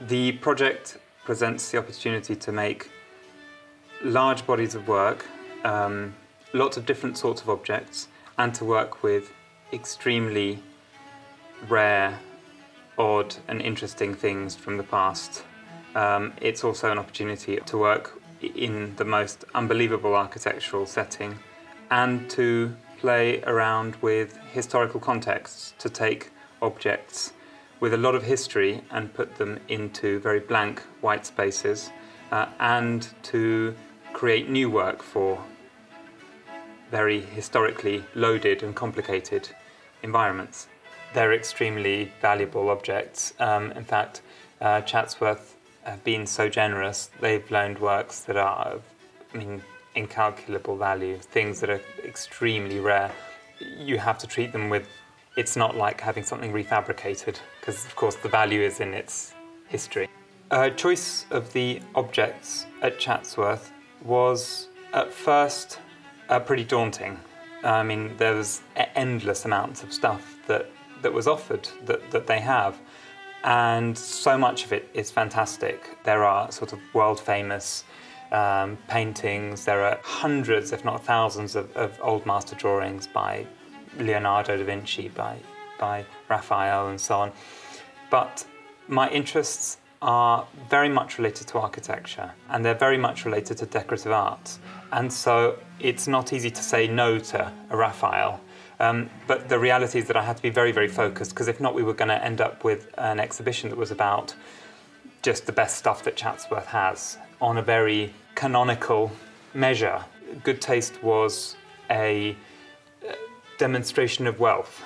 The project presents the opportunity to make large bodies of work, lots of different sorts of objects, and to work with extremely rare, odd and interesting things from the past. It's also an opportunity to work in the most unbelievable architectural setting and to play around with historical contexts, to take objects with a lot of history and put them into very blank white spaces, and to create new work for very historically loaded and complicated environments. They're extremely valuable objects. In fact, Chatsworth have been so generous, they've loaned works that are of, incalculable value, things that are extremely rare. You have to treat them with, it's not like having something refabricated, because of course the value is in its history. Choice of the objects at Chatsworth was at first pretty daunting. There was endless amounts of stuff that was offered, that they have, and so much of it is fantastic. There are sort of world-famous paintings, there are hundreds, if not thousands, of old master drawings by Leonardo da Vinci, by Raphael and so on. But my interests are very much related to architecture, and they're very much related to decorative arts. And so it's not easy to say no to a Raphael. But the reality is that I had to be very, very focused, because if not, we were going to end up with an exhibition that was about just the best stuff that Chatsworth has on a very canonical measure. Good taste was a demonstration of wealth,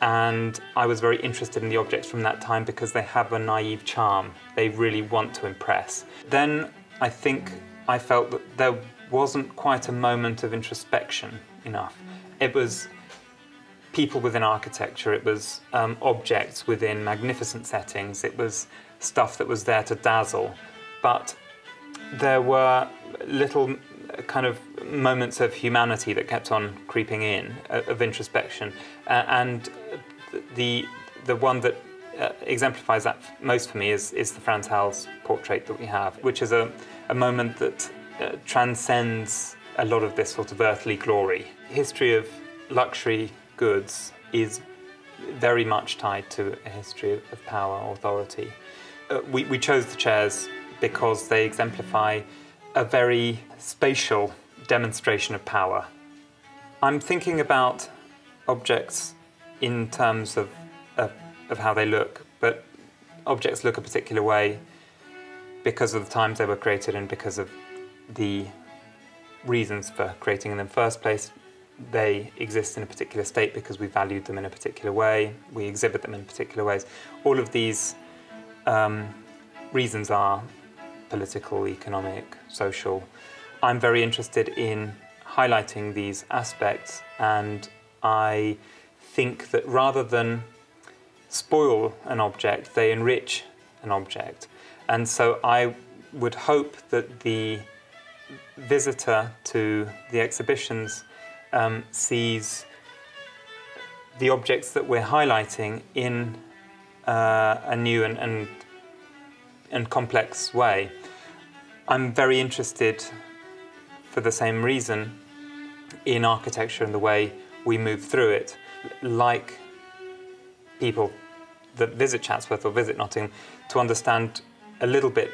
and I was very interested in the objects from that time because they have a naive charm. They really want to impress. Then I think I felt that there wasn't quite a moment of introspection enough. It was people within architecture, it was objects within magnificent settings, it was stuff that was there to dazzle, but there were little kind of moments of humanity that kept on creeping in, of introspection, and the one that exemplifies that most for me is the Frans Hals portrait that we have, which is a moment that transcends a lot of this sort of earthly glory. History of luxury goods is very much tied to a history of power, authority. We chose the chairs because they exemplify a very spatial demonstration of power. I'm thinking about objects in terms of how they look, but objects look a particular way because of the times they were created and because of the reasons for creating them in the first place. They exist in a particular state because we valued them in a particular way, we exhibit them in particular ways. All of these reasons are political, economic, social. I'm very interested in highlighting these aspects, and I think that rather than spoil an object, they enrich an object. And so I would hope that the visitor to the exhibitions sees the objects that we're highlighting in a new and complex way. I'm very interested, for the same reason, in architecture and the way we move through it. Like people that visit Chatsworth or visit Nottingham, to understand a little bit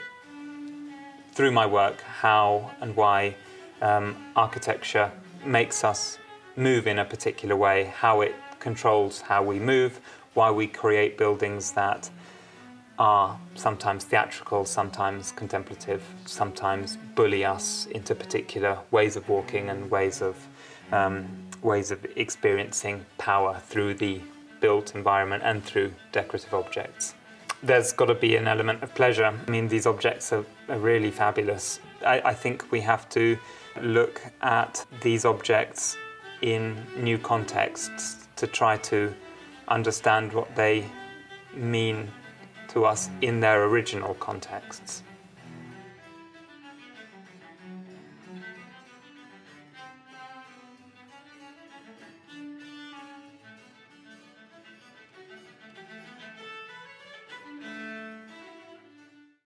through my work how and why architecture makes us move in a particular way, how it controls how we move, why we create buildings that are sometimes theatrical, sometimes contemplative, sometimes bully us into particular ways of walking and ways of experiencing power through the built environment and through decorative objects. There's got to be an element of pleasure. These objects are really fabulous. I think we have to look at these objects in new contexts to try to understand what they mean to us in their original contexts.